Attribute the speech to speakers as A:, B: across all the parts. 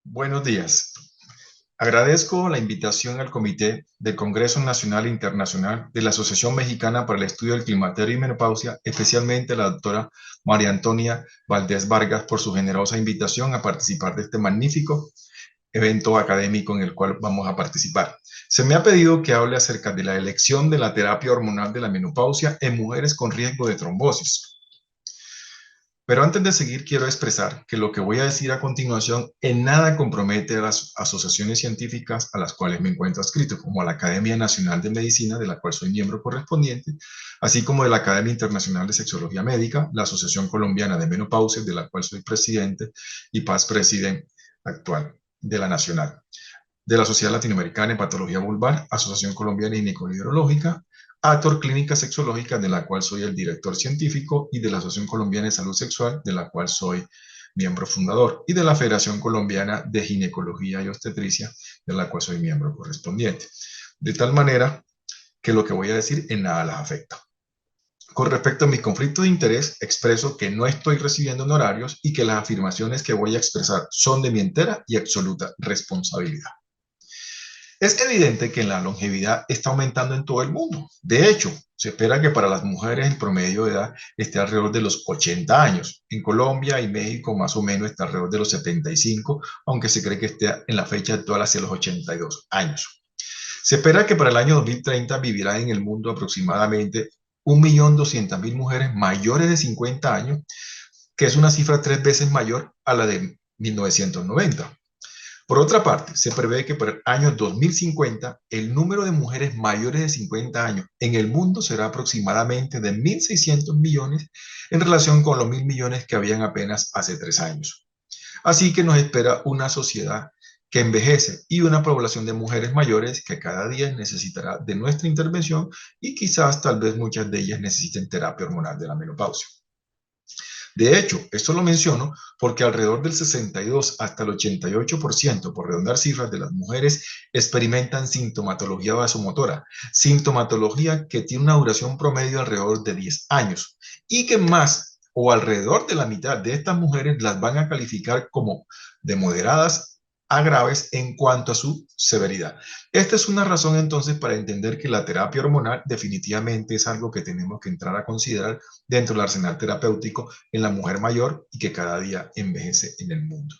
A: Buenos días. Agradezco la invitación al Comité del Congreso Nacional e Internacional de la Asociación Mexicana para el Estudio del Climaterio y Menopausia, especialmente a la doctora María Antonia Valdés Vargas por su generosa invitación a participar de este magnífico evento académico en el cual vamos a participar. Se me ha pedido que hable acerca de la elección de la terapia hormonal de la menopausia en mujeres con riesgo de trombosis. Pero antes de seguir, quiero expresar que lo que voy a decir a continuación en nada compromete a las asociaciones científicas a las cuales me encuentro adscrito, como a la Academia Nacional de Medicina, de la cual soy miembro correspondiente, así como de la Academia Internacional de Sexología Médica, la Asociación Colombiana de Menopausia, de la cual soy presidente y past president actual de la Nacional, de la Sociedad Latinoamericana de Patología Vulvar, Asociación Colombiana de Ginecología, Ator Clínica Sexológica, de la cual soy el director científico, y de la Asociación Colombiana de Salud Sexual, de la cual soy miembro fundador, y de la Federación Colombiana de Ginecología y Obstetricia, de la cual soy miembro correspondiente. De tal manera que lo que voy a decir en nada las afecta. Con respecto a mi conflicto de interés, expreso que no estoy recibiendo honorarios y que las afirmaciones que voy a expresar son de mi entera y absoluta responsabilidad. Es evidente que la longevidad está aumentando en todo el mundo. De hecho, se espera que para las mujeres el promedio de edad esté alrededor de los 80 años. En Colombia y México más o menos está alrededor de los 75, aunque se cree que esté en la fecha actual hacia los 82 años. Se espera que para el año 2030 vivirán en el mundo aproximadamente 1.200.000 mujeres mayores de 50 años, que es una cifra 3 veces mayor a la de 1990. Por otra parte, se prevé que para el año 2050 el número de mujeres mayores de 50 años en el mundo será aproximadamente de 1.600 millones en relación con los 1.000 millones que habían apenas hace 3 años. Así que nos espera una sociedad que envejece y una población de mujeres mayores que cada día necesitará de nuestra intervención y quizás tal vez muchas de ellas necesiten terapia hormonal de la menopausia. De hecho, esto lo menciono porque alrededor del 62 hasta el 88%, por redondar cifras, de las mujeres experimentan sintomatología vasomotora, sintomatología que tiene una duración promedio alrededor de 10 años y que más o alrededor de la mitad de estas mujeres las van a calificar como de moderadas a graves en cuanto a su severidad. Esta es una razón entonces para entender que la terapia hormonal definitivamente es algo que tenemos que entrar a considerar dentro del arsenal terapéutico en la mujer mayor y que cada día envejece en el mundo.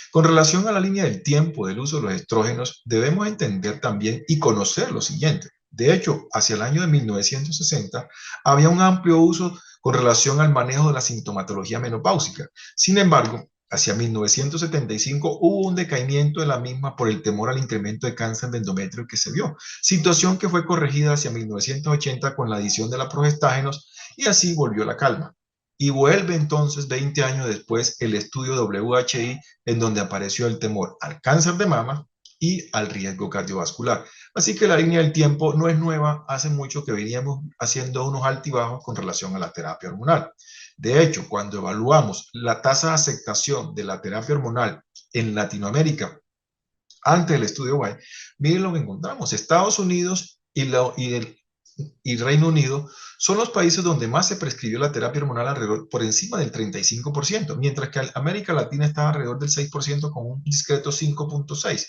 A: Con relación a la línea del tiempo del uso de los estrógenos, debemos entender también y conocer lo siguiente. De hecho, hacia el año de 1960 había un amplio uso con relación al manejo de la sintomatología menopáusica. Sin embargo, hacia 1975 hubo un decaimiento de la misma por el temor al incremento de cáncer de endometrio que se vio, situación que fue corregida hacia 1980 con la adición de la progestágenos y así volvió la calma. Y vuelve entonces 20 años después el estudio WHI en donde apareció el temor al cáncer de mama y al riesgo cardiovascular. Así que la línea del tiempo no es nueva, hace mucho que veníamos haciendo unos altibajos con relación a la terapia hormonal. De hecho, cuando evaluamos la tasa de aceptación de la terapia hormonal en Latinoamérica antes del estudio Y, miren lo que encontramos. Estados Unidos y Reino Unido son los países donde más se prescribió la terapia hormonal alrededor, por encima del 35%, mientras que América Latina está alrededor del 6% con un discreto 5.6%.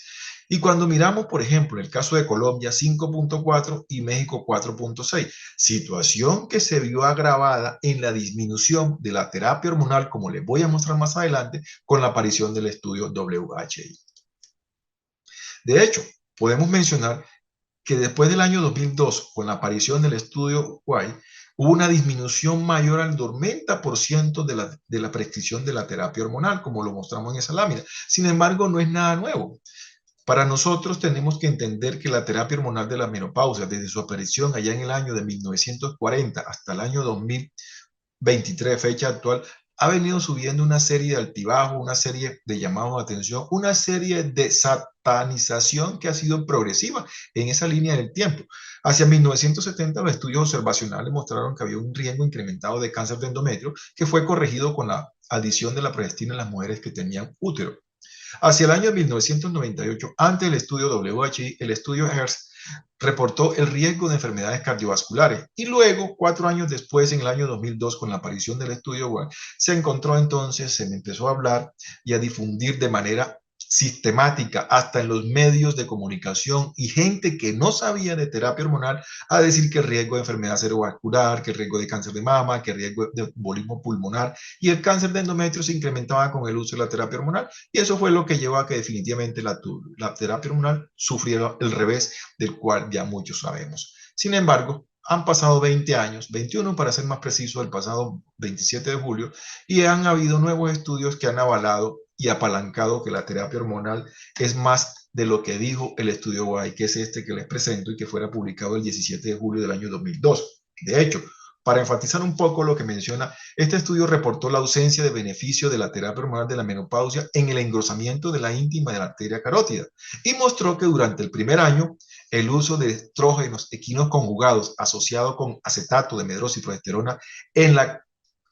A: Y cuando miramos, por ejemplo, el caso de Colombia, 5.4 y México 4.6, situación que se vio agravada en la disminución de la terapia hormonal, como les voy a mostrar más adelante, con la aparición del estudio WHI. De hecho, podemos mencionar que después del año 2002, con la aparición del estudio Y, hubo una disminución mayor al 90% de la prescripción de la terapia hormonal, como lo mostramos en esa lámina. Sin embargo, no es nada nuevo. Para nosotros tenemos que entender que la terapia hormonal de la menopausia, desde su aparición allá en el año de 1940 hasta el año 2023, fecha actual, ha venido subiendo una serie de altibajos, una serie de llamados de atención, una serie de satanización que ha sido progresiva en esa línea del tiempo. Hacia 1970 los estudios observacionales mostraron que había un riesgo incrementado de cáncer de endometrio que fue corregido con la adición de la progestina en las mujeres que tenían útero. Hacia el año 1998, antes del estudio WHI, el estudio HERS reportó el riesgo de enfermedades cardiovasculares y luego, 4 años después, en el año 2002, con la aparición del estudio WAC, se encontró entonces, se empezó a hablar y a difundir de manera sistemática hasta en los medios de comunicación y gente que no sabía de terapia hormonal a decir que el riesgo de enfermedad cerebrovascular, que el riesgo de cáncer de mama, que el riesgo de embolismo pulmonar y el cáncer de endometrio se incrementaba con el uso de la terapia hormonal, y eso fue lo que llevó a que definitivamente la terapia hormonal sufriera el revés del cual ya muchos sabemos. Sin embargo, han pasado 20 años, 21 para ser más preciso, el pasado 27 de julio, y han habido nuevos estudios que han avalado y apalancado que la terapia hormonal es más de lo que dijo el estudio Guay, que es este que les presento y que fuera publicado el 17 de julio del año 2002. De hecho, para enfatizar un poco lo que menciona, este estudio reportó la ausencia de beneficio de la terapia hormonal de la menopausia en el engrosamiento de la íntima de la arteria carótida y mostró que durante el primer año el uso de estrógenos equinos conjugados asociado con acetato de medrosa y progesterona en la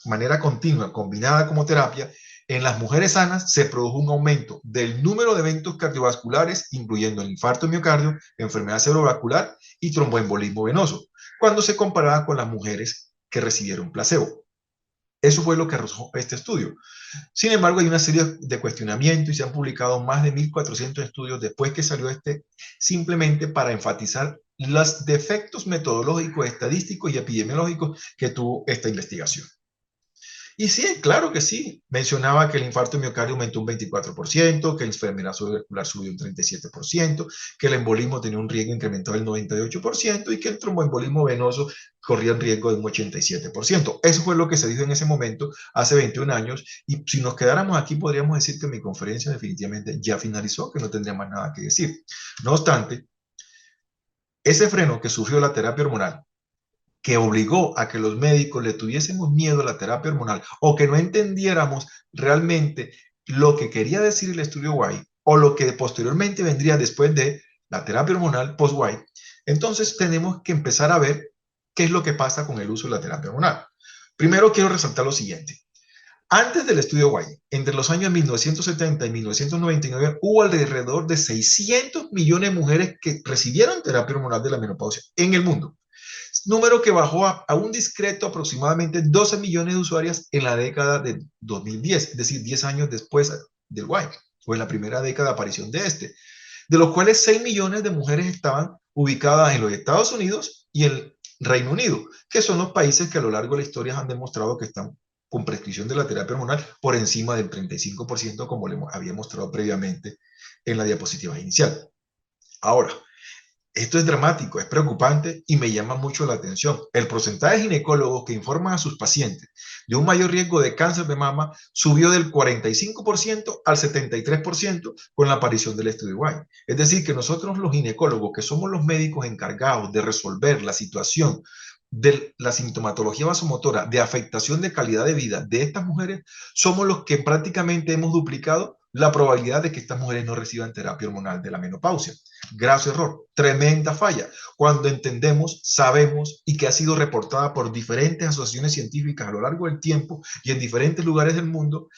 A: manera continua combinada como terapia, en las mujeres sanas se produjo un aumento del número de eventos cardiovasculares, incluyendo el infarto de miocardio, enfermedad cerebrovascular y tromboembolismo venoso, cuando se comparaba con las mujeres que recibieron placebo. Eso fue lo que arrojó este estudio. Sin embargo, hay una serie de cuestionamientos y se han publicado más de 1.400 estudios después que salió simplemente para enfatizar los defectos metodológicos, estadísticos y epidemiológicos que tuvo esta investigación. Y sí, claro que sí. Mencionaba que el infarto de miocardio aumentó un 24%, que la enfermedad cerebrovascular subió un 37%, que el embolismo tenía un riesgo incrementado del 98% y que el tromboembolismo venoso corría el riesgo de un 87%. Eso fue lo que se dijo en ese momento, hace 21 años, y si nos quedáramos aquí podríamos decir que mi conferencia definitivamente ya finalizó, que no tendría más nada que decir. No obstante, ese freno que sufrió la terapia hormonal, que obligó a que los médicos le tuviésemos miedo a la terapia hormonal o que no entendiéramos realmente lo que quería decir el estudio White o lo que posteriormente vendría después de la terapia hormonal post-White, entonces tenemos que empezar a ver qué es lo que pasa con el uso de la terapia hormonal. Primero quiero resaltar lo siguiente. Antes del estudio White, entre los años 1970 y 1999, hubo alrededor de 600 millones de mujeres que recibieron terapia hormonal de la menopausia en el mundo, número que bajó a un discreto aproximadamente 12 millones de usuarias en la década de 2010, es decir, 10 años después del White, o en la primera década de aparición de de los cuales 6 millones de mujeres estaban ubicadas en los Estados Unidos y el Reino Unido, que son los países que a lo largo de la historia han demostrado que están con prescripción de la terapia hormonal por encima del 35%, como le había mostrado previamente en la diapositiva inicial. Ahora, esto es dramático, es preocupante y me llama mucho la atención. El porcentaje de ginecólogos que informan a sus pacientes de un mayor riesgo de cáncer de mama subió del 45% al 73% con la aparición del estudio White. Es decir, que nosotros los ginecólogos, que somos los médicos encargados de resolver la situación de la sintomatología vasomotora de afectación de calidad de vida de estas mujeres, somos los que prácticamente hemos duplicado la probabilidad de que estas mujeres no reciban terapia hormonal de la menopausia. Grave error, tremenda falla, cuando entendemos, sabemos y que ha sido reportada por diferentes asociaciones científicas a lo largo del tiempo y en diferentes lugares del mundo,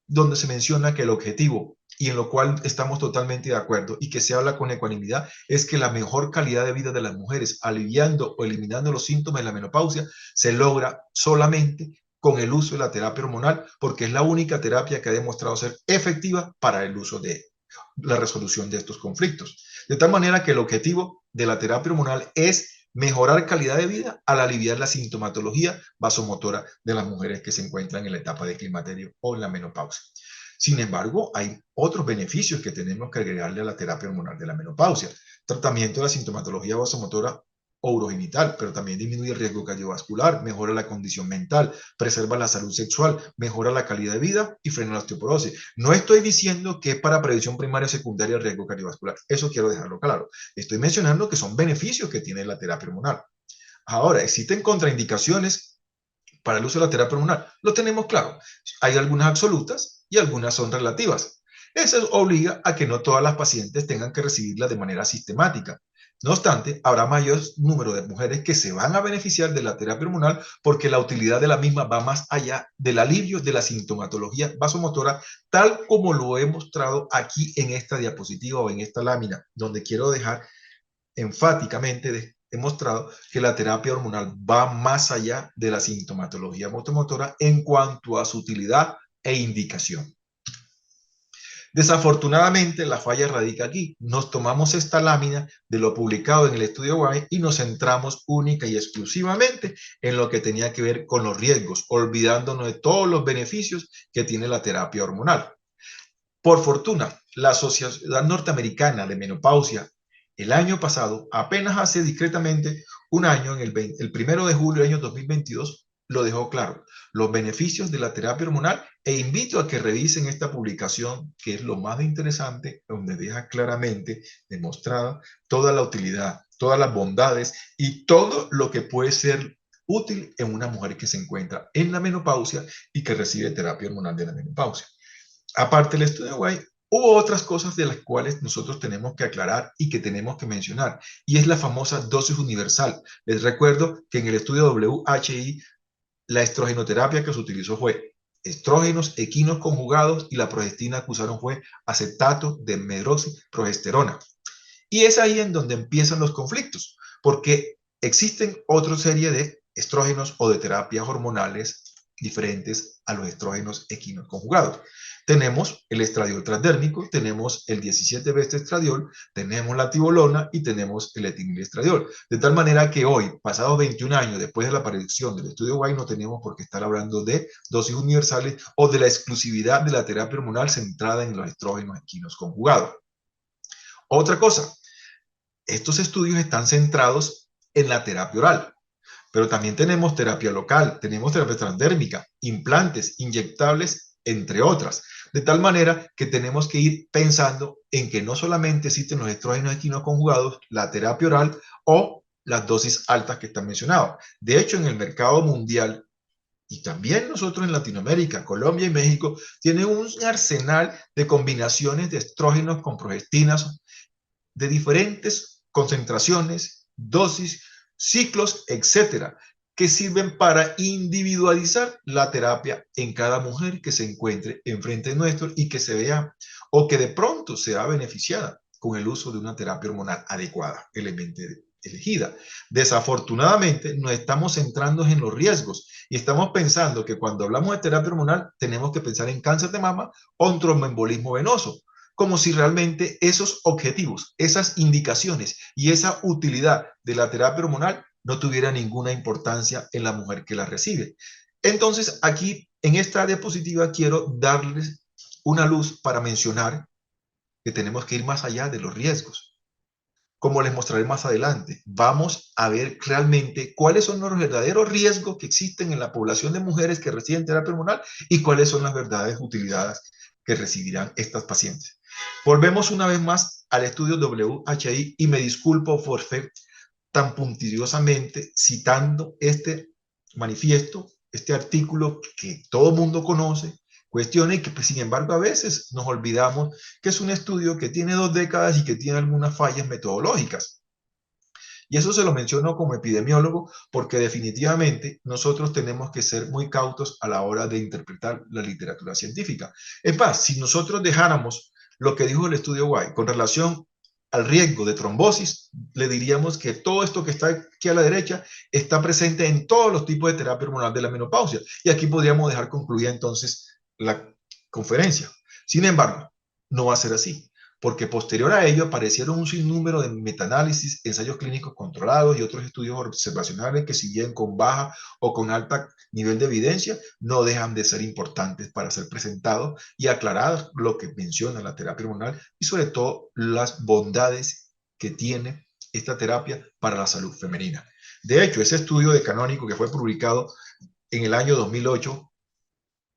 A: donde se menciona que el objetivo, y en lo cual estamos totalmente de acuerdo y que se habla con ecuanimidad, es que la mejor calidad de vida de las mujeres, aliviando o eliminando los síntomas de la menopausia, se logra solamente con el uso de la terapia hormonal, porque es la única terapia que ha demostrado ser efectiva para el uso de la resolución de estos conflictos. De tal manera que el objetivo de la terapia hormonal es mejorar calidad de vida al aliviar la sintomatología vasomotora de las mujeres que se encuentran en la etapa de climaterio o en la menopausia. Sin embargo, hay otros beneficios que tenemos que agregarle a la terapia hormonal de la menopausia. Tratamiento de la sintomatología vasomotora o urogenital, pero también disminuye el riesgo cardiovascular, mejora la condición mental, preserva la salud sexual, mejora la calidad de vida y frena la osteoporosis. No estoy diciendo que es para prevención primaria o secundaria el riesgo cardiovascular. Eso quiero dejarlo claro. Estoy mencionando que son beneficios que tiene la terapia hormonal. Ahora, existen contraindicaciones para el uso de la terapia hormonal. Lo tenemos claro. Hay algunas absolutas y algunas son relativas. Eso obliga a que no todas las pacientes tengan que recibirla de manera sistemática. No obstante, habrá mayor número de mujeres que se van a beneficiar de la terapia hormonal porque la utilidad de la misma va más allá del alivio de la sintomatología vasomotora, tal como lo he mostrado aquí en esta diapositiva o en esta lámina, donde quiero dejar enfáticamente demostrado que la terapia hormonal va más allá de la sintomatología vasomotora en cuanto a su utilidad e indicación. Desafortunadamente, la falla radica aquí. Nos tomamos esta lámina de lo publicado en el estudio White y nos centramos única y exclusivamente en lo que tenía que ver con los riesgos, olvidándonos de todos los beneficios que tiene la terapia hormonal. Por fortuna, la Sociedad Norteamericana de Menopausia el año pasado, apenas hace discretamente un año, el 1 de julio del año 2022, lo dejó claro, los beneficios de la terapia hormonal, e invito a que revisen esta publicación, que es lo más interesante, donde deja claramente demostrada toda la utilidad, todas las bondades y todo lo que puede ser útil en una mujer que se encuentra en la menopausia y que recibe terapia hormonal de la menopausia. Aparte del estudio White, hubo otras cosas de las cuales nosotros tenemos que aclarar y que tenemos que mencionar, y es la famosa dosis universal. Les recuerdo que en el estudio WHI, la estrogenoterapia que se utilizó fue estrógenos equinos conjugados y la progestina que usaron fue acetato de medroxiprogesterona. Y es ahí en donde empiezan los conflictos, porque existen otra serie de estrógenos o de terapias hormonales diferentes a los estrógenos equinos conjugados. Tenemos el estradiol transdérmico, tenemos el 17-beta-estradiol, tenemos la tibolona y tenemos el etinilestradiol. De tal manera que hoy, pasados 21 años después de la aparición del estudio White, no tenemos por qué estar hablando de dosis universales o de la exclusividad de la terapia hormonal centrada en los estrógenos equinos conjugados. Otra cosa, estos estudios están centrados en la terapia oral, pero también tenemos terapia local, tenemos terapia transdérmica, implantes, inyectables, entre otras. De tal manera que tenemos que ir pensando en que no solamente existen los estrógenos equinos conjugados, la terapia oral o las dosis altas que están mencionadas. De hecho, en el mercado mundial y también nosotros en Latinoamérica, Colombia y México, tienen un arsenal de combinaciones de estrógenos con progestinas de diferentes concentraciones, dosis, ciclos, etcétera, que sirven para individualizar la terapia en cada mujer que se encuentre enfrente nuestro y que se vea o que de pronto sea beneficiada con el uso de una terapia hormonal adecuada, elegida. Desafortunadamente, nos estamos centrando en los riesgos y estamos pensando que cuando hablamos de terapia hormonal tenemos que pensar en cáncer de mama o en tromboembolismo venoso, como si realmente esos objetivos, esas indicaciones y esa utilidad de la terapia hormonal no tuviera ninguna importancia en la mujer que la recibe. Entonces, aquí en esta diapositiva quiero darles una luz para mencionar que tenemos que ir más allá de los riesgos. Como les mostraré más adelante, vamos a ver realmente cuáles son los verdaderos riesgos que existen en la población de mujeres que reciben terapia hormonal y cuáles son las verdaderas utilidades que recibirán estas pacientes. Volvemos una vez más al estudio WHI y me disculpo por ser tan puntilliosamente citando este manifiesto, este artículo que todo mundo conoce, cuestiona y que pues, sin embargo a veces nos olvidamos que es un estudio que tiene 2 décadas y que tiene algunas fallas metodológicas. Y eso se lo menciono como epidemiólogo porque definitivamente nosotros tenemos que ser muy cautos a la hora de interpretar la literatura científica. Es más, si nosotros dejáramos lo que dijo el estudio White con relación al riesgo de trombosis, le diríamos que todo esto que está aquí a la derecha está presente en todos los tipos de terapia hormonal de la menopausia. Y aquí podríamos dejar concluida entonces la conferencia. Sin embargo, no va a ser así, porque posterior a ello aparecieron un sinnúmero de metaanálisis, ensayos clínicos controlados y otros estudios observacionales que, si bien con baja o con alta nivel de evidencia, no dejan de ser importantes para ser presentados y aclarados lo que menciona la terapia hormonal y sobre todo las bondades que tiene esta terapia para la salud femenina. De hecho, ese estudio de Canónico que fue publicado en el año 2008,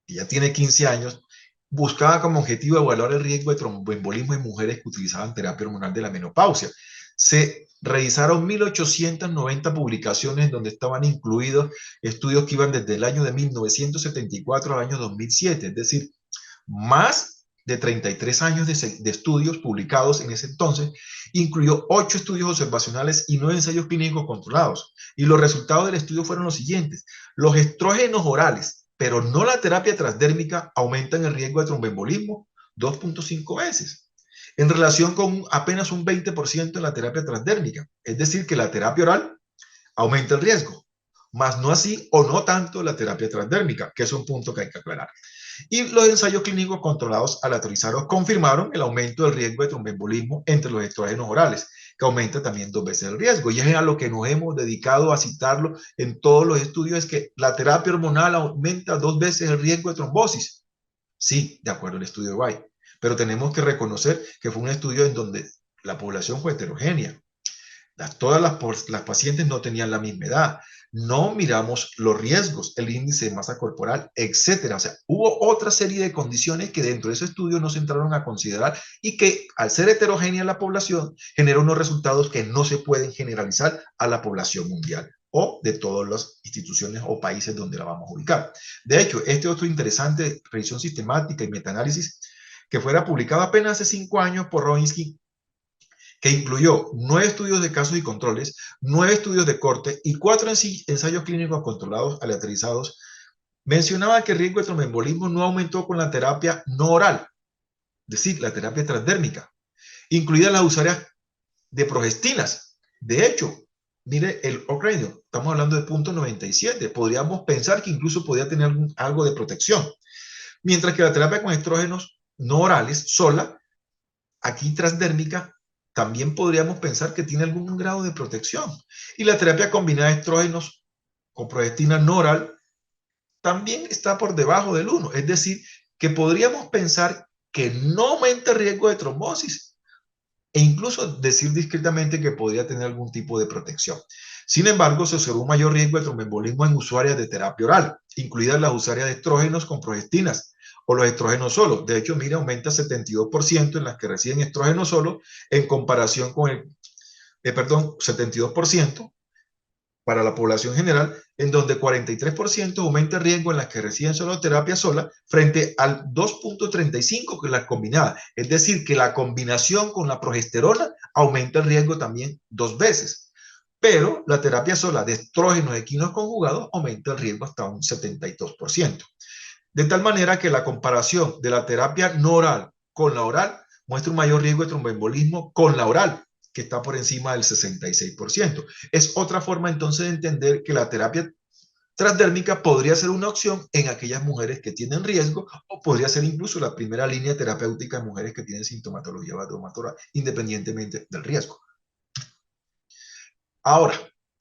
A: que ya tiene 15 años, buscaba como objetivo evaluar el riesgo de tromboembolismo en mujeres que utilizaban terapia hormonal de la menopausia. Se realizaron 1.890 publicaciones donde estaban incluidos estudios que iban desde el año de 1974 al año 2007, es decir, más de 33 años de estudios publicados en ese entonces, incluyó 8 estudios observacionales y 9 ensayos clínicos controlados. Y los resultados del estudio fueron los siguientes. Los estrógenos orales, pero no la terapia transdérmica, aumentan el riesgo de tromboembolismo 2.5 veces, en relación con apenas un 20% en la terapia transdérmica. Es decir, que la terapia oral aumenta el riesgo, más no así o no tanto la terapia transdérmica, que es un punto que hay que aclarar. Y los ensayos clínicos controlados aleatorizados confirmaron el aumento del riesgo de tromboembolismo entre los estrógenos orales, que aumenta también 2 veces el riesgo. Y es a lo que nos hemos dedicado a citarlo en todos los estudios, es que la terapia hormonal aumenta 2 veces el riesgo de trombosis. Sí, de acuerdo al estudio de White. Pero tenemos que reconocer que fue un estudio en donde la población fue heterogénea. Todas las pacientes no tenían la misma edad. No miramos los riesgos, el índice de masa corporal, etcétera. O sea, hubo otra serie de condiciones que dentro de ese estudio no se entraron a considerar y que, al ser heterogénea la población, generó unos resultados que no se pueden generalizar a la población mundial o de todas las instituciones o países donde la vamos a ubicar. De hecho, este otro interesante revisión sistemática y metaanálisis que fuera publicado apenas hace 5 años por Robinsky, que incluyó 9 estudios de casos y controles, 9 estudios de corte y 4 ensayos clínicos controlados aleatorizados, mencionaba que el riesgo de tromboembolismo no aumentó con la terapia no oral, es decir, la terapia transdérmica, incluidas las usuarias de progestinas. De hecho, mire el O'Cranion, estamos hablando de 0.97, podríamos pensar que incluso podría tener algo de protección, mientras que la terapia con estrógenos no orales sola, aquí transdérmica, también podríamos pensar que tiene algún grado de protección. Y la terapia combinada de estrógenos con progestina no oral también está por debajo del 1. Es decir, que podríamos pensar que no aumenta el riesgo de trombosis e incluso decir discretamente que podría tener algún tipo de protección. Sin embargo, se observó un mayor riesgo de tromboembolismo en usuarias de terapia oral, incluidas las usuarias de estrógenos con progestinas o los estrógenos solos. De hecho, mira, aumenta 72% en las que reciben estrógeno solo en comparación con el, 72% para la población general, en donde 43% aumenta el riesgo en las que reciben solo terapia sola frente al 2.35% que las combinadas. Es decir, que la combinación con la progesterona aumenta el riesgo también 2 veces. Pero la terapia sola de estrógenos equinos conjugados aumenta el riesgo hasta un 72%. De tal manera que la comparación de la terapia no oral con la oral muestra un mayor riesgo de tromboembolismo con la oral, que está por encima del 66%. Es otra forma entonces de entender que la terapia transdérmica podría ser una opción en aquellas mujeres que tienen riesgo o podría ser incluso la primera línea terapéutica en mujeres que tienen sintomatología vasomotora, independientemente del riesgo. Ahora,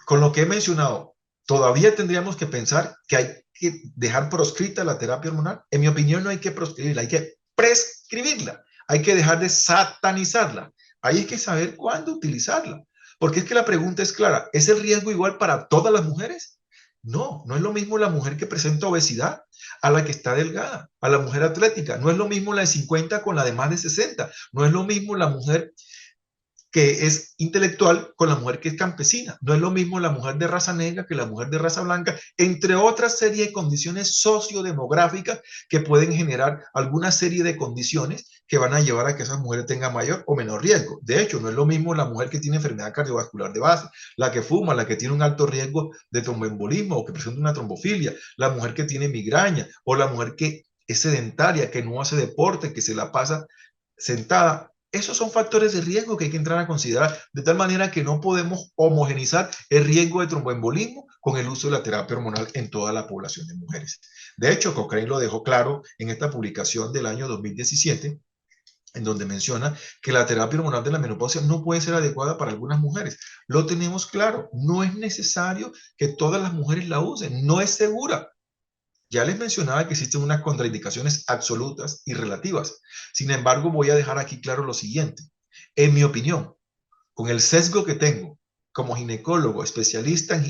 A: con lo que he mencionado, todavía tendríamos que pensar que hay que dejar proscrita la terapia hormonal. En mi opinión, no hay que proscribirla, hay que prescribirla. Hay que dejar de satanizarla. Hay que saber cuándo utilizarla. Porque es que la pregunta es clara, ¿es el riesgo igual para todas las mujeres? No, no es lo mismo la mujer que presenta obesidad a la que está delgada, a la mujer atlética. No es lo mismo la de 50 con la de más de 60. No es lo mismo la mujer que es intelectual con la mujer que es campesina. No es lo mismo la mujer de raza negra que la mujer de raza blanca, entre otras serie de condiciones sociodemográficas que pueden generar alguna serie de condiciones que van a llevar a que esas mujeres tengan mayor o menor riesgo. De hecho, no es lo mismo la mujer que tiene enfermedad cardiovascular de base, la que fuma, la que tiene un alto riesgo de tromboembolismo o que presenta una trombofilia, la mujer que tiene migraña o la mujer que es sedentaria, que no hace deporte, que se la pasa sentada. Esos son factores de riesgo que hay que entrar a considerar, de tal manera que no podemos homogenizar el riesgo de tromboembolismo con el uso de la terapia hormonal en toda la población de mujeres. De hecho, Cochrane lo dejó claro en esta publicación del año 2017, en donde menciona que la terapia hormonal de la menopausia no puede ser adecuada para algunas mujeres. Lo tenemos claro, no es necesario que todas las mujeres la usen, no es segura. Ya les mencionaba que existen unas contraindicaciones absolutas y relativas. Sin embargo, voy a dejar aquí claro lo siguiente. En mi opinión, con el sesgo que tengo como ginecólogo especialista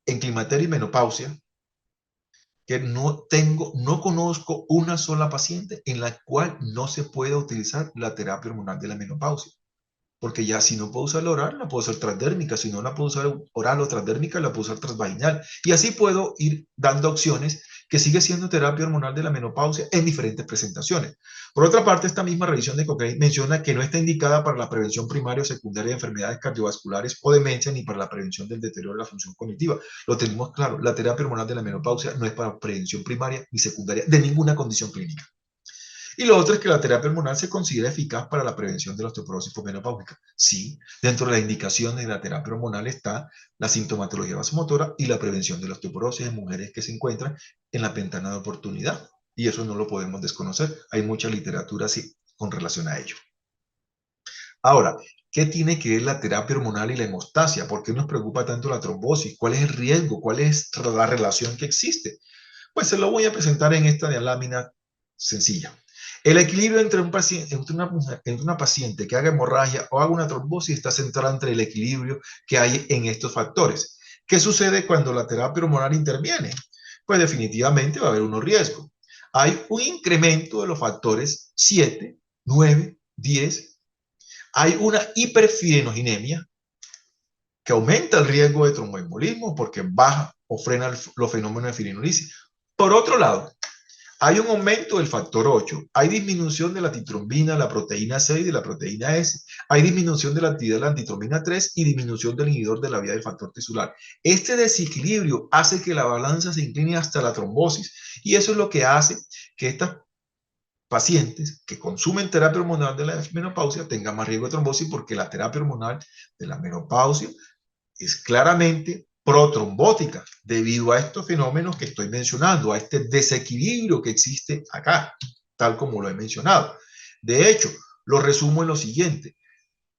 A: en climaterio y menopausia, que no conozco una sola paciente en la cual no se pueda utilizar la terapia hormonal de la menopausia. Porque ya si no puedo usar la oral, la puedo usar transdérmica. Si no la puedo usar oral o transdérmica, la puedo usar transvaginal. Y así puedo ir dando opciones que sigue siendo terapia hormonal de la menopausia en diferentes presentaciones. Por otra parte, esta misma revisión de Cochrane menciona que no está indicada para la prevención primaria o secundaria de enfermedades cardiovasculares o demencia ni para la prevención del deterioro de la función cognitiva. Lo tenemos claro, la terapia hormonal de la menopausia no es para prevención primaria ni secundaria de ninguna condición clínica. Y lo otro es que la terapia hormonal se considera eficaz para la prevención de la osteoporosis posmenopáusica. Sí, dentro de la indicación de la terapia hormonal está la sintomatología vasomotora y la prevención de la osteoporosis en mujeres que se encuentran en la ventana de oportunidad. y eso no lo podemos desconocer. Hay mucha literatura así con relación a ello. Ahora, ¿qué tiene que ver la terapia hormonal y la hemostasia? ¿Por qué nos preocupa tanto la trombosis? ¿Cuál es el riesgo? ¿Cuál es la relación que existe? Pues se lo voy a presentar en esta lámina sencilla. El equilibrio entre, entre una paciente que haga hemorragia o haga una trombosis está centrado entre el equilibrio que hay en estos factores. ¿Qué sucede cuando la terapia hormonal interviene? Pues definitivamente va a haber unos riesgos. Hay un incremento de los factores 7, 9, 10. Hay una hiperfibrinogenia que aumenta el riesgo de tromboembolismo porque baja o frena los fenómenos de fibrinolisis. Por otro lado, hay un aumento del factor 8, hay disminución de la titrombina, la proteína C y de la proteína S, hay disminución de la actividad de la antitrombina 3 y disminución del inhibidor de la vía del factor tisular. Este desequilibrio hace que la balanza se incline hasta la trombosis y eso es lo que hace que estas pacientes que consumen terapia hormonal de la menopausia tengan más riesgo de trombosis porque la terapia hormonal de la menopausia es claramente protrombótica debido a estos fenómenos que estoy mencionando, a este desequilibrio que existe acá, tal como lo he mencionado. De hecho, lo resumo en lo siguiente.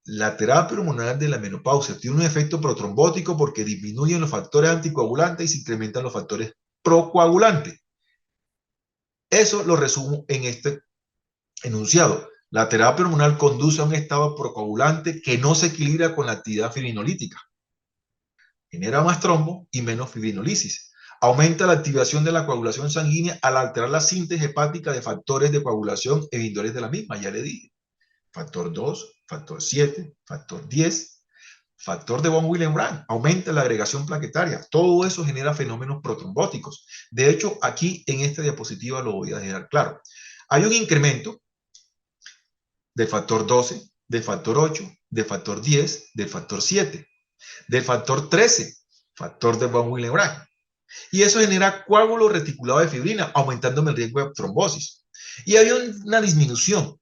A: La terapia hormonal de la menopausia tiene un efecto protrombótico porque disminuyen los factores anticoagulantes y se incrementan los factores procoagulantes. Eso lo resumo en este enunciado. La terapia hormonal conduce a un estado procoagulante que no se equilibra con la actividad fibrinolítica. Genera más trombo y menos fibrinolisis. Aumenta la activación de la coagulación sanguínea al alterar la síntesis hepática de factores de coagulación e inhibidores de la misma, ya le dije. Factor 2, factor 7, factor 10, factor de von Willebrand, aumenta la agregación plaquetaria. Todo eso genera fenómenos protrombóticos. De hecho, aquí en esta diapositiva lo voy a dejar claro. Hay un incremento del factor 12, del factor 8, del factor 10, del factor 7, del factor 13, factor de von Willebrand. Y eso genera coágulo reticulado de fibrina, aumentándome el riesgo de trombosis. Y había una disminución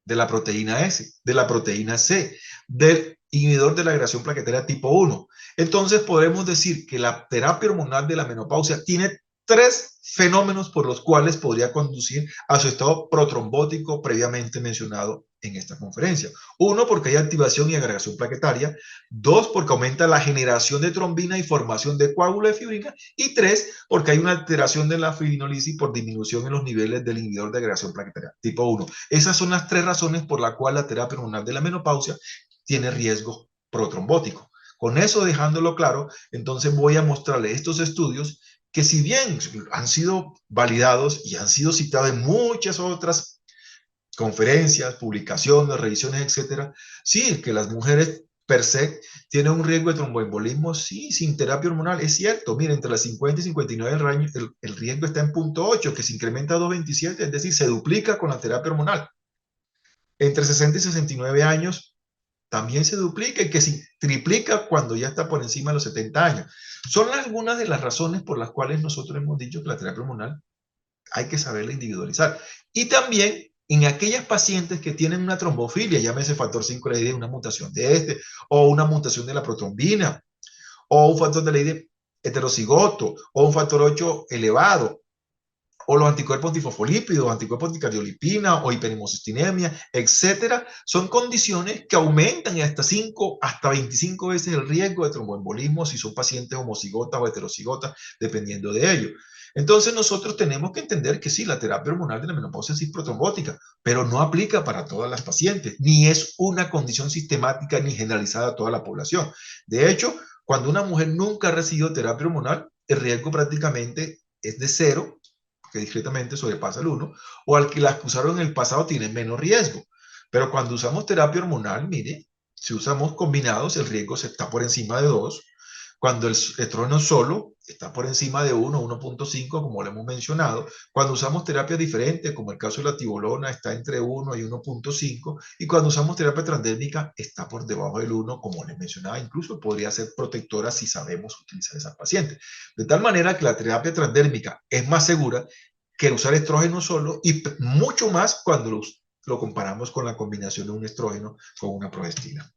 A: de la proteína S, de la proteína C, del inhibidor de la agregación plaquetaria tipo 1. Entonces podemos decir que la terapia hormonal de la menopausia tiene tres fenómenos por los cuales podría conducir a su estado protrombótico previamente mencionado en esta conferencia. Uno, porque hay activación y agregación plaquetaria. Dos, porque aumenta la generación de trombina y formación de coágulo de fibrina. Y tres, porque hay una alteración de la fibrinolisis por disminución en los niveles del inhibidor de agregación plaquetaria tipo 1. Esas son las tres razones por las cuales la terapia hormonal de la menopausia tiene riesgo protrombótico. Con eso dejándolo claro, entonces voy a mostrarle estos estudios que si bien han sido validados y han sido citados en muchas otras conferencias, publicaciones, revisiones, etcétera, sí, que las mujeres per se tienen un riesgo de tromboembolismo, sí, sin terapia hormonal, es cierto, mire, entre las 50 y 59 el riesgo está en 0.8, que se incrementa a 2.27, es decir, se duplica con la terapia hormonal. Entre 60 y 69 años también se duplica y que se triplica cuando ya está por encima de los 70 años. Son algunas de las razones por las cuales nosotros hemos dicho que la terapia hormonal hay que saberla individualizar. Y también en aquellas pacientes que tienen una trombofilia, llámese factor 5 de Leiden, una mutación de este, o una mutación de la protrombina, o un factor de Leiden heterocigoto, o un factor 8 elevado, o los anticuerpos antifosfolípidos, anticuerpos anticardiolipina o hiperhemocistinemia, etcétera, son condiciones que aumentan hasta 5, hasta 25 veces el riesgo de tromboembolismo si son pacientes homocigotas o heterocigotas, dependiendo de ello. Entonces nosotros tenemos que entender que sí, la terapia hormonal de la menopausia es protrombótica, pero no aplica para todas las pacientes, ni es una condición sistemática ni generalizada a toda la población. De hecho, cuando una mujer nunca ha recibido terapia hormonal, el riesgo prácticamente es de 0, que discretamente sobrepasa el 1, o al que las que usaron en el pasado tienen menos riesgo. Pero cuando usamos terapia hormonal, mire, si usamos combinados, el riesgo se está por encima de 2. Cuando el estrógeno solo está por encima de 1, 1.5, como lo hemos mencionado. Cuando usamos terapias diferentes, como el caso de la tibolona, está entre 1 y 1.5. Y cuando usamos terapia transdérmica, está por debajo del 1, como les mencionaba. Incluso podría ser protectora si sabemos utilizar esas pacientes. De tal manera que la terapia transdérmica es más segura que usar estrógeno solo y mucho más cuando lo comparamos con la combinación de un estrógeno con una progestina.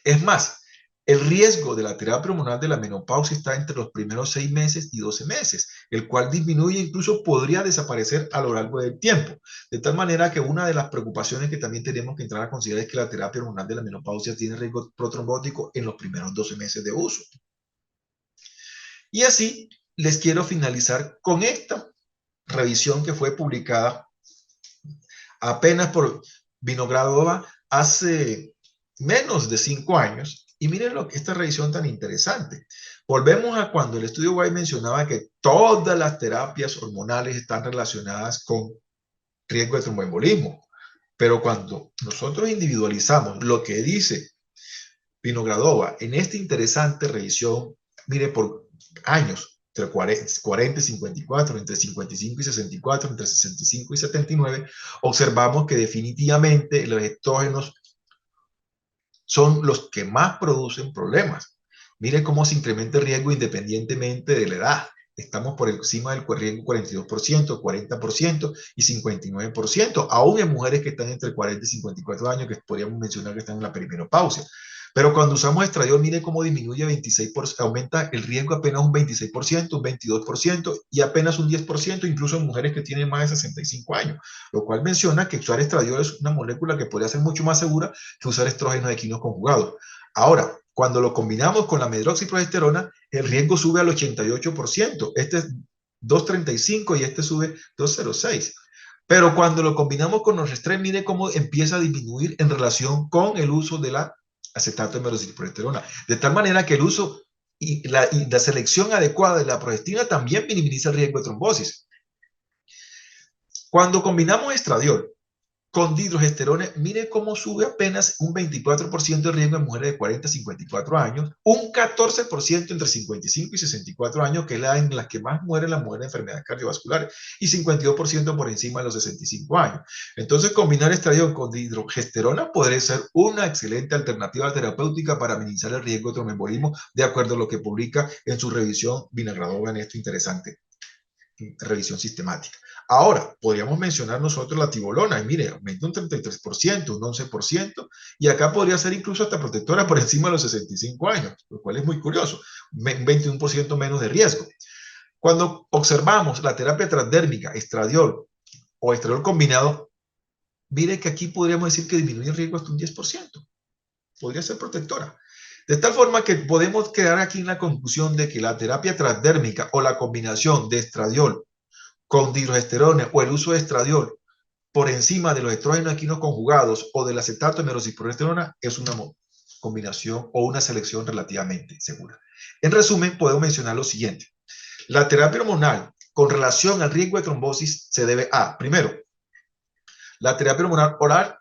A: Es más, El riesgo de la terapia hormonal de la menopausia está entre los primeros 6 meses y 12 meses, el cual disminuye, incluso podría desaparecer a lo largo del tiempo. De tal manera que una de las preocupaciones que también tenemos que entrar a considerar es que la terapia hormonal de la menopausia tiene riesgo protrombótico en los primeros 12 meses de uso. Y así les quiero finalizar con esta revisión que fue publicada apenas por Vinogradova hace menos de 5 años. Y miren esta revisión tan interesante. Volvemos a cuando el estudio White mencionaba que todas las terapias hormonales están relacionadas con riesgo de tromboembolismo. Pero cuando nosotros individualizamos lo que dice Vinogradova en esta interesante revisión, mire, por años, entre 40 y 54, entre 55 y 64, entre 65 y 79, observamos que definitivamente los estrógenos son los que más producen problemas. Mire cómo se incrementa el riesgo independientemente de la edad. Estamos por encima del riesgo 42%, 40% y 59%, aún en mujeres que están entre 40 y 54 años, que podríamos mencionar que están en la perimenopausia. Pero cuando usamos estradiol, mire cómo disminuye 26%, aumenta el riesgo apenas un 26%, un 22% y apenas un 10%, incluso en mujeres que tienen más de 65 años, lo cual menciona que usar estradiol es una molécula que podría ser mucho más segura que usar estrógenos equinos conjugados. Ahora, cuando lo combinamos con la medroxiprogesterona, el riesgo sube al 88%. Este es 2.35 y este sube 2.06. Pero cuando lo combinamos con Norgestrel, mire cómo empieza a disminuir en relación con el uso de la acetato de medroxiprogesterona. De tal manera que el uso y la selección adecuada de la progestina también minimiza el riesgo de trombosis. Cuando combinamos estradiol con dihidrogesterona, mire cómo sube apenas un 24% de riesgo en mujeres de 40 a 54 años, un 14% entre 55 y 64 años, que es la edad en la que más mueren las mujeres de enfermedades cardiovasculares, y 52% por encima de los 65 años. Entonces, combinar estradiol con dihidrogesterona podría ser una excelente alternativa terapéutica para minimizar el riesgo de tromboembolismo, de acuerdo a lo que publica en su revisión Vinogradova en esto interesante revisión sistemática. Ahora, podríamos mencionar nosotros la tibolona, y mire, aumenta un 33%, un 11%, y acá podría ser incluso hasta protectora por encima de los 65 años, lo cual es muy curioso, un 21% menos de riesgo. Cuando observamos la terapia transdérmica, estradiol o estradiol combinado, mire que aquí podríamos decir que disminuye el riesgo hasta un 10%, podría ser protectora. De tal forma que podemos quedar aquí en la conclusión de que la terapia transdérmica o la combinación de estradiol con dihidrogesterona o el uso de estradiol por encima de los estrógenos equinos conjugados o del acetato de medroxiprogesterona es una combinación o una selección relativamente segura. En resumen, podemos mencionar lo siguiente. La terapia hormonal con relación al riesgo de trombosis se debe a, primero, la terapia hormonal oral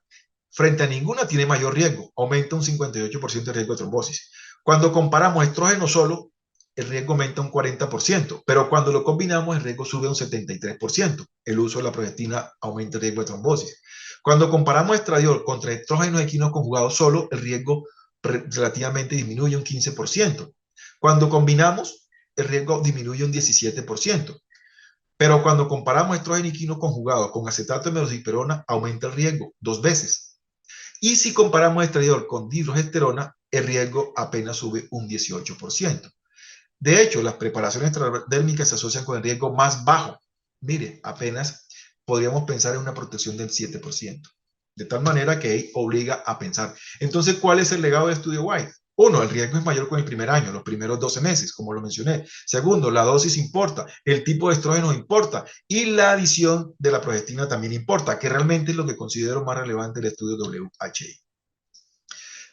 A: frente a ninguna tiene mayor riesgo, aumenta un 58% de riesgo de trombosis. Cuando comparamos estrógeno solo, el riesgo aumenta un 40%, pero cuando lo combinamos, el riesgo sube un 73%. El uso de la progestina aumenta el riesgo de trombosis. Cuando comparamos estradiol contra estrógenos equinos conjugados solo, el riesgo relativamente disminuye un 15%. Cuando combinamos, el riesgo disminuye un 17%. Pero cuando comparamos estrógeno equino conjugado con acetato de medroxysterona, aumenta el riesgo 2 veces. Y si comparamos estradiol con dihidrogesterona, el riesgo apenas sube un 18%. De hecho, las preparaciones transdérmicas se asocian con el riesgo más bajo. Mire, apenas podríamos pensar en una protección del 7%. De tal manera que obliga a pensar. Entonces, ¿cuál es el legado del estudio White? Uno, el riesgo es mayor con el primer año, los primeros 12 meses, como lo mencioné. Segundo, la dosis importa, el tipo de estrógeno importa y la adición de la progestina también importa, que realmente es lo que considero más relevante del estudio WHI.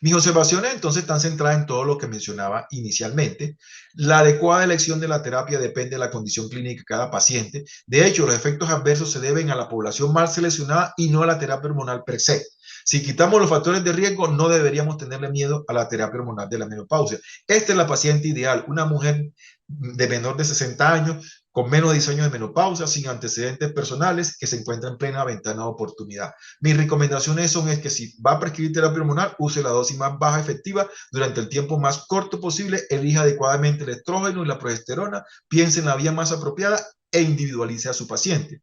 A: Mis observaciones entonces están centradas en todo lo que mencionaba inicialmente. La adecuada elección de la terapia depende de la condición clínica de cada paciente. De hecho, los efectos adversos se deben a la población mal seleccionada y no a la terapia hormonal per se. Si quitamos los factores de riesgo, no deberíamos tenerle miedo a la terapia hormonal de la menopausia. Esta es la paciente ideal, una mujer de menor de 60 años, con menos de 10 años de menopausia, sin antecedentes personales, que se encuentra en plena ventana de oportunidad. Mis recomendaciones son que si va a prescribir terapia hormonal, use la dosis más baja efectiva durante el tiempo más corto posible, elija adecuadamente el estrógeno y la progesterona, piense en la vía más apropiada e individualice a su paciente.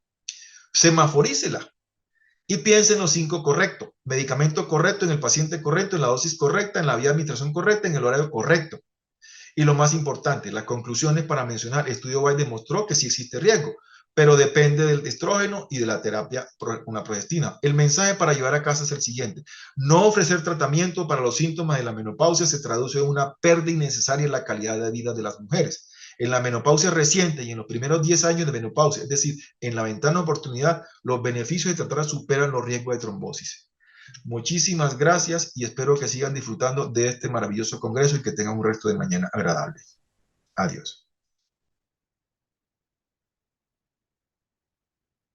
A: Semaforícela. Y piensen en los 5 correctos. Medicamento correcto en el paciente correcto, en la dosis correcta, en la vía de administración correcta, en el horario correcto. Y lo más importante, las conclusiones para mencionar, el estudio White demostró que sí existe riesgo, pero depende del estrógeno y de la terapia con la progestina. El mensaje para llevar a casa es el siguiente: no ofrecer tratamiento para los síntomas de la menopausia se traduce en una pérdida innecesaria en la calidad de vida de las mujeres. En la menopausia reciente y en los primeros 10 años de menopausia, es decir, en la ventana de oportunidad, los beneficios de tratar superan los riesgos de trombosis. Muchísimas gracias y espero que sigan disfrutando de este maravilloso congreso y que tengan un resto de mañana agradable. Adiós.